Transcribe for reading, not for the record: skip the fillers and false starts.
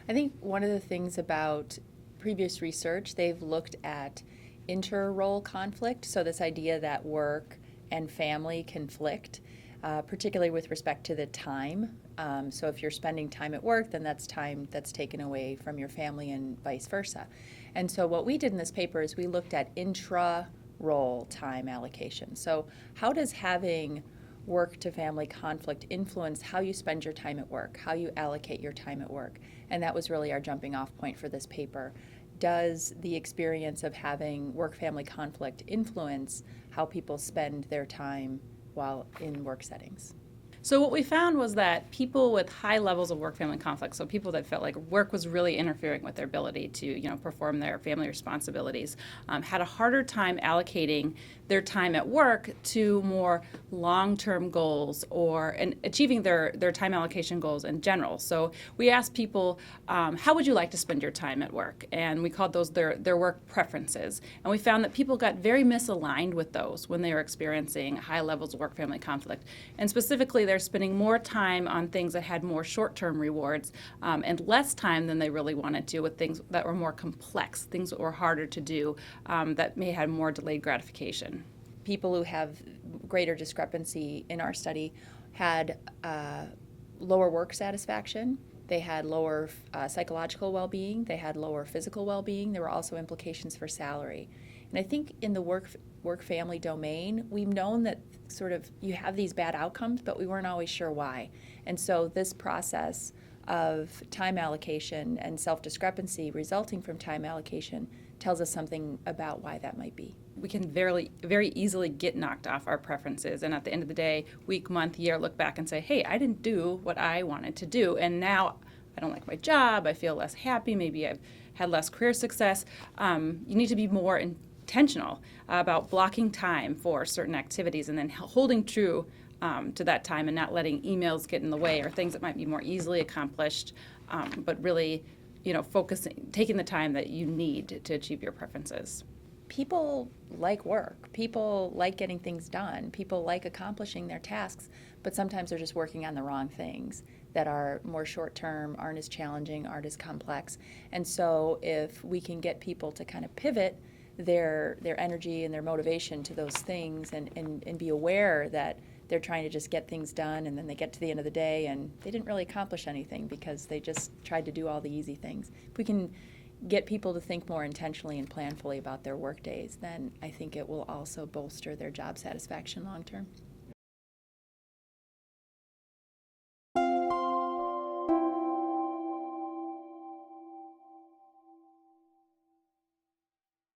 I think one of the things about previous research, they've looked at inter-role conflict, so this idea that work and family conflict, particularly with respect to the time. So if you're spending time at work, then that's time that's taken away from your family and vice versa. And so what we did in this paper is we looked at intra-role time allocation. So how does having work to family conflict influence how you spend your time at work, how you allocate your time at work? And that was really our jumping off point for this paper. Does the experience of having work-family conflict influence how people spend their time while in work settings? So what we found was that people with high levels of work-family conflict, so people that felt like work was really interfering with their ability to, perform their family responsibilities, had a harder time allocating their time at work to more long-term goals and achieving their time allocation goals in general. So we asked people, how would you like to spend your time at work? And we called those their work preferences. And we found that people got very misaligned with those when they were experiencing high levels of work-family conflict. And specifically, they're spending more time on things that had more short-term rewards and less time than they really wanted to with things that were more complex, things that were harder to do that may have more delayed gratification. People who have greater discrepancy in our study had lower work satisfaction. They had lower psychological well-being. They had lower physical well-being. There were also implications for salary. And I think in the work-family domain, we've known that sort of you have these bad outcomes, but we weren't always sure why. And so this process of time allocation and self-discrepancy resulting from time allocation tells us something about why that might be. We can very, very easily get knocked off our preferences, and at the end of the day, week, month, year, look back and say, hey, I didn't do what I wanted to do, and now I don't like my job, I feel less happy, maybe I've had less career success. You need to be more intentional about blocking time for certain activities and then holding true to that time and not letting emails get in the way or things that might be more easily accomplished, but really, taking the time that you need to achieve your preferences. People like work. People like getting things done. People like accomplishing their tasks, but sometimes they're just working on the wrong things that are more short-term, aren't as challenging, aren't as complex. And so if we can get people to kind of pivot their energy and their motivation to those things and be aware that they're trying to just get things done, and then they get to the end of the day and they didn't really accomplish anything because they just tried to do all the easy things. If we can get people to think more intentionally and planfully about their work days, then I think it will also bolster their job satisfaction long term.